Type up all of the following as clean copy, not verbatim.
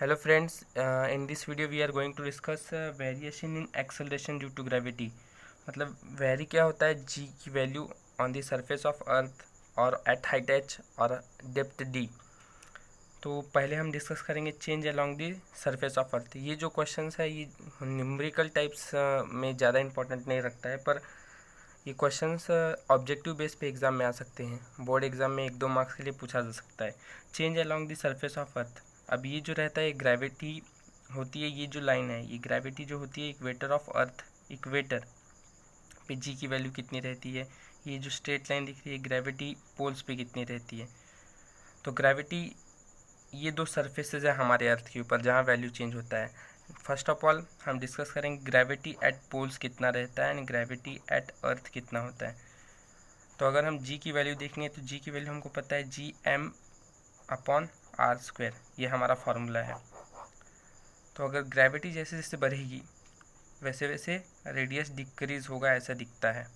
Hello friends, in this video we are going to discuss variation in acceleration due to gravity। मतलब very क्या होता है, g की value on the surface of earth और eight height h और depth d। तो पहले हम डिस्कस करेंगे change along the surface of earth. ये जो क्वेश्चंस है ये न्यूमेरिकल टाइप्स में ज़्यादा इंपॉर्टेंट नहीं रखता है, पर ये क्वेश्चंस ऑब्जेक्टिव बेस पे एग्ज़ाम में आ सकते हैं। बोर्ड एग्ज़ाम में 1-2 मार्क्स के लिए पूछा जा सकता है। Change along the surface of earth, अब ये जो रहता है ग्रेविटी होती है, ये जो लाइन है ये ग्रेविटी जो होती है इक्वेटर ऑफ अर्थ, इक्वेटर पे जी की वैल्यू कितनी रहती है। ये जो स्ट्रेट लाइन दिख रही है ग्रेविटी पोल्स पे कितनी रहती है। तो ग्रेविटी, ये दो सरफेसेज है हमारे अर्थ के ऊपर जहाँ वैल्यू चेंज होता है। फर्स्ट ऑफ ऑल हम डिस्कस करेंगे ग्रेविटी एट पोल्स कितना रहता है एंड ग्रेविटी एट अर्थ कितना होता है। तो अगर हम जी की वैल्यू देखेंगे तो जी की वैल्यू हमको पता है Gm/r², ये हमारा फार्मूला है। तो अगर ग्रेविटी जैसे जैसे बढ़ेगी वैसे वैसे रेडियस डिक्रीज़ होगा, ऐसा दिखता है।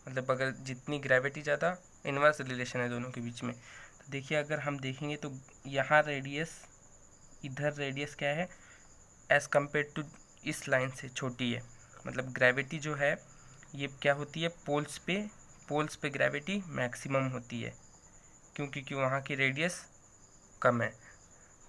मतलब अगर जितनी ग्रेविटी ज़्यादा, इन्वर्स रिलेशन है दोनों के बीच में। तो देखिए अगर हम देखेंगे तो यहाँ रेडियस, इधर रेडियस क्या है एज़ कम्पेयर टू इस लाइन से छोटी है। मतलब ग्रेविटी जो है ये क्या होती है, पोल्स पे ग्रेविटी मैक्सिमम होती है, क्योंकि वहाँ की रेडियस कम है।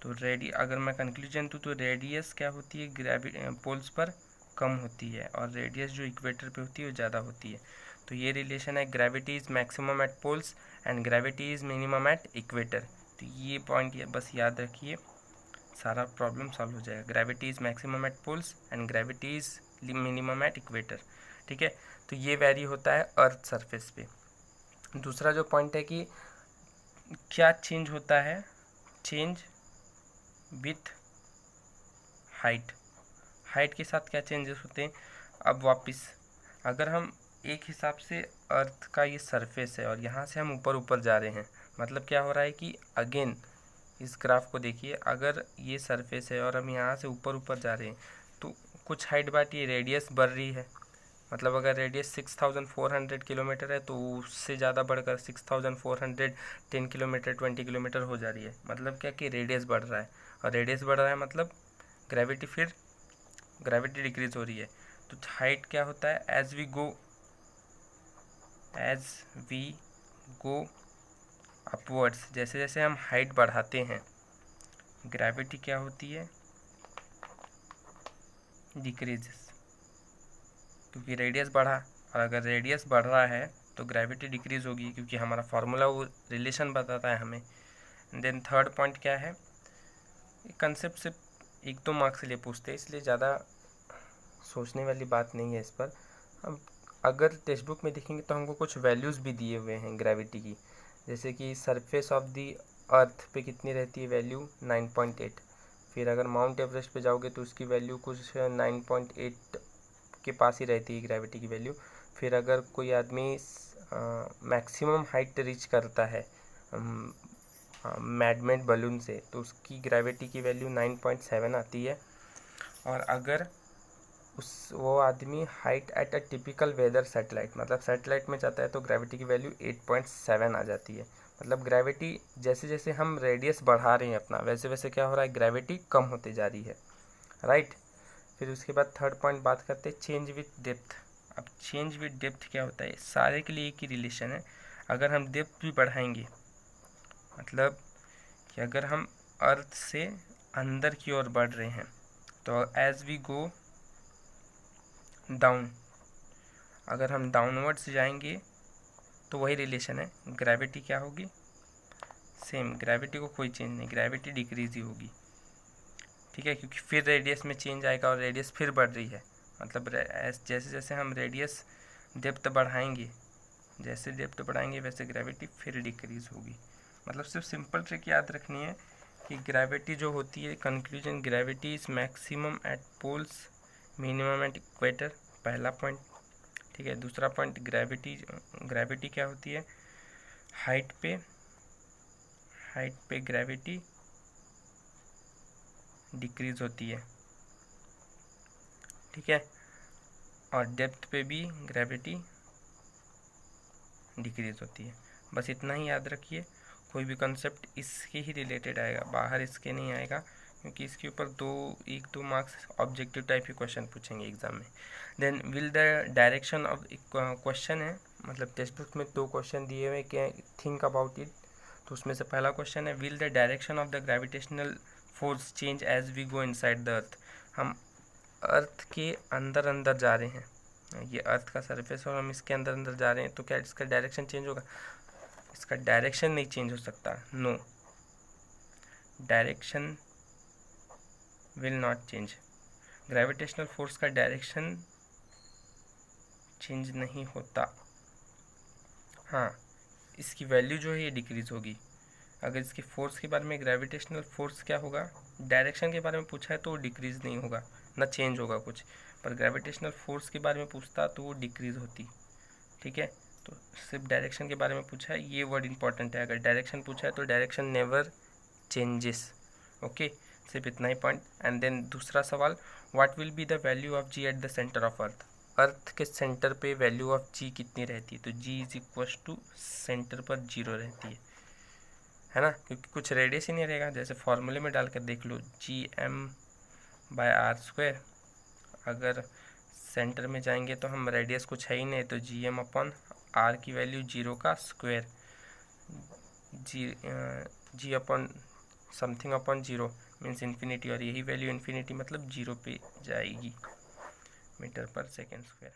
तो अगर मैं कंक्लूजन दूँ तो रेडियस क्या होती है पोल्स पर कम होती है और रेडियस जो इक्वेटर पे होती है वो ज़्यादा होती है। तो ये रिलेशन है, gravity is maximum at poles and gravity is minimum at equator. तो ये पॉइंट बस याद रखिए, सारा प्रॉब्लम सॉल्व हो जाएगा। Gravity is maximum at poles and gravity is minimum at equator. ठीक है, तो ये वैरी होता है अर्थ सरफेस पे। दूसरा जो पॉइंट है कि क्या चेंज होता है, चेंज विथ हाइट के साथ क्या चेंजेस होते हैं। अब वापस अगर हम एक हिसाब से अर्थ का ये सरफेस है और यहाँ से हम ऊपर जा रहे हैं, मतलब क्या हो रहा है कि अगेन इस ग्राफ को देखिए, अगर ये सरफेस है और हम यहाँ से ऊपर जा रहे हैं तो कुछ हाइट बाट ये रेडियस बढ़ रही है। मतलब अगर रेडियस 6400 किलोमीटर है तो उससे ज़्यादा बढ़कर 6410 किलोमीटर 20 किलोमीटर हो जा रही है। मतलब क्या कि रेडियस बढ़ रहा है, और रेडियस बढ़ रहा है मतलब ग्रेविटी डिक्रीज हो रही है। तो हाइट क्या होता है, एज वी गो अपवर्ड्स, जैसे जैसे हम हाइट बढ़ाते हैं ग्रेविटी क्या होती है, डिक्रीजेस, क्योंकि रेडियस बढ़ा। और अगर रेडियस बढ़ रहा है तो ग्रेविटी डिक्रीज होगी, क्योंकि हमारा फार्मूला वो रिलेशन बताता है हमें। देन थर्ड पॉइंट क्या है, कंसेप्ट से 1-2 मार्क्स के लिए पूछते हैं, इसलिए ज़्यादा सोचने वाली बात नहीं है इस पर। अब अगर टेक्स्ट बुक में देखेंगे तो हमको कुछ वैल्यूज़ भी दिए हुए हैं ग्रेविटी की, जैसे कि सरफेस ऑफ द अर्थ पे कितनी रहती है वैल्यू 9.8। फिर अगर माउंट एवरेस्ट पे जाओगे तो उसकी वैल्यू कुछ 9.8 के पास ही रहती है ग्रेविटी की वैल्यू। फिर अगर कोई आदमी मैक्सिमम हाइट रीच करता है मैडमेड बलून से तो उसकी ग्रेविटी की वैल्यू 9.7 आती है। और अगर वो आदमी height at a typical weather satellite, मतलब सैटेलाइट में जाता है तो ग्रेविटी की वैल्यू 8.7 आ जाती है। मतलब ग्रेविटी जैसे जैसे हम रेडियस बढ़ा रहे हैं अपना, वैसे वैसे क्या हो रहा है, ग्रेविटी कम होती जा रही है, राइट। फिर उसके बाद थर्ड पॉइंट बात करते हैं चेंज विथ डेप्थ। अब चेंज विथ डेप्थ क्या होता है, सारे के लिए एक ही रिलेशन है। अगर हम डेप्थ भी बढ़ाएंगे, मतलब कि अगर हम अर्थ से अंदर की ओर बढ़ रहे हैं तो एज वी गो डाउन, अगर हम डाउनवर्ड्स जाएंगे तो वही रिलेशन है, ग्रेविटी क्या होगी, सेम, ग्रेविटी को कोई चेंज नहीं, ग्रेविटी डिक्रीज ही होगी। ठीक है, क्योंकि फिर रेडियस में चेंज आएगा और रेडियस फिर बढ़ रही है। मतलब जैसे जैसे हम रेडियस डेप्थ बढ़ाएंगे, जैसे डेप्थ बढ़ाएंगे वैसे ग्रेविटी फिर डिक्रीज होगी। मतलब सिर्फ सिंपल ट्रिक याद रखनी है कि ग्रेविटी जो होती है, conclusion gravity is maximum at poles minimum at equator, पहला पॉइंट। ठीक है, दूसरा पॉइंट ग्रेविटी क्या होती है, हाइट पे ग्रेविटी डिक्रीज होती है। ठीक है, और डेप्थ पे भी ग्रेविटी डिक्रीज होती है। बस इतना ही याद रखिए, कोई भी कॉन्सेप्ट इसके ही रिलेटेड आएगा, बाहर इसके नहीं आएगा। क्योंकि इसके ऊपर 1-2 मार्क्स ऑब्जेक्टिव टाइप के क्वेश्चन पूछेंगे एग्जाम में। Then will the direction of question है, मतलब टेक्स्ट बुक में 2 क्वेश्चन दिए हुए कि थिंक अबाउट इट। तो उसमें से पहला क्वेश्चन है will the direction of the gravitational force change as we go inside the earth. हम अर्थ के अंदर अंदर जा रहे हैं, ये अर्थ का सरफेस और हम इसके अंदर अंदर जा रहे हैं, तो क्या इसका डायरेक्शन चेंज होगा? इसका डायरेक्शन नहीं चेंज हो सकता, no, direction will not change. Gravitational force का डायरेक्शन चेंज नहीं होता। हाँ, इसकी वैल्यू जो है ये डिक्रीज होगी। अगर इसकी फोर्स के बारे में, ग्रेविटेशनल फोर्स क्या होगा, डायरेक्शन के बारे में पूछा है तो वो डिक्रीज नहीं होगा, ना चेंज होगा कुछ। पर ग्रेविटेशनल फोर्स के बारे में पूछता तो वो डिक्रीज होती। ठीक है, तो सिर्फ डायरेक्शन के बारे में पूछा है, ये वर्ड इंपॉर्टेंट है। अगर डायरेक्शन पूछा है तो डायरेक्शन नेवर चेंजेस। ओके, सिर्फ इतना ही पॉइंट। एंड देन दूसरा सवाल, what will be the value of g at the centre of earth. Earth के सेंटर पे वैल्यू ऑफ जी कितनी रहती है? तो जी इज इक्वल टू सेंटर पर 0 रहती है ना, क्योंकि कुछ रेडियस ही नहीं रहेगा। जैसे फॉर्मूले में डालकर देख लो, GM/r²। अगर सेंटर में जाएंगे तो हम रेडियस कुछ है ही नहीं, तो GM/r की वैल्यू 0 का square, g upon something upon 0 means infinity, और यही वैल्यू इन्फिनिटी मतलब 0 पे जाएगी मीटर पर सेकेंड स्क्वायर।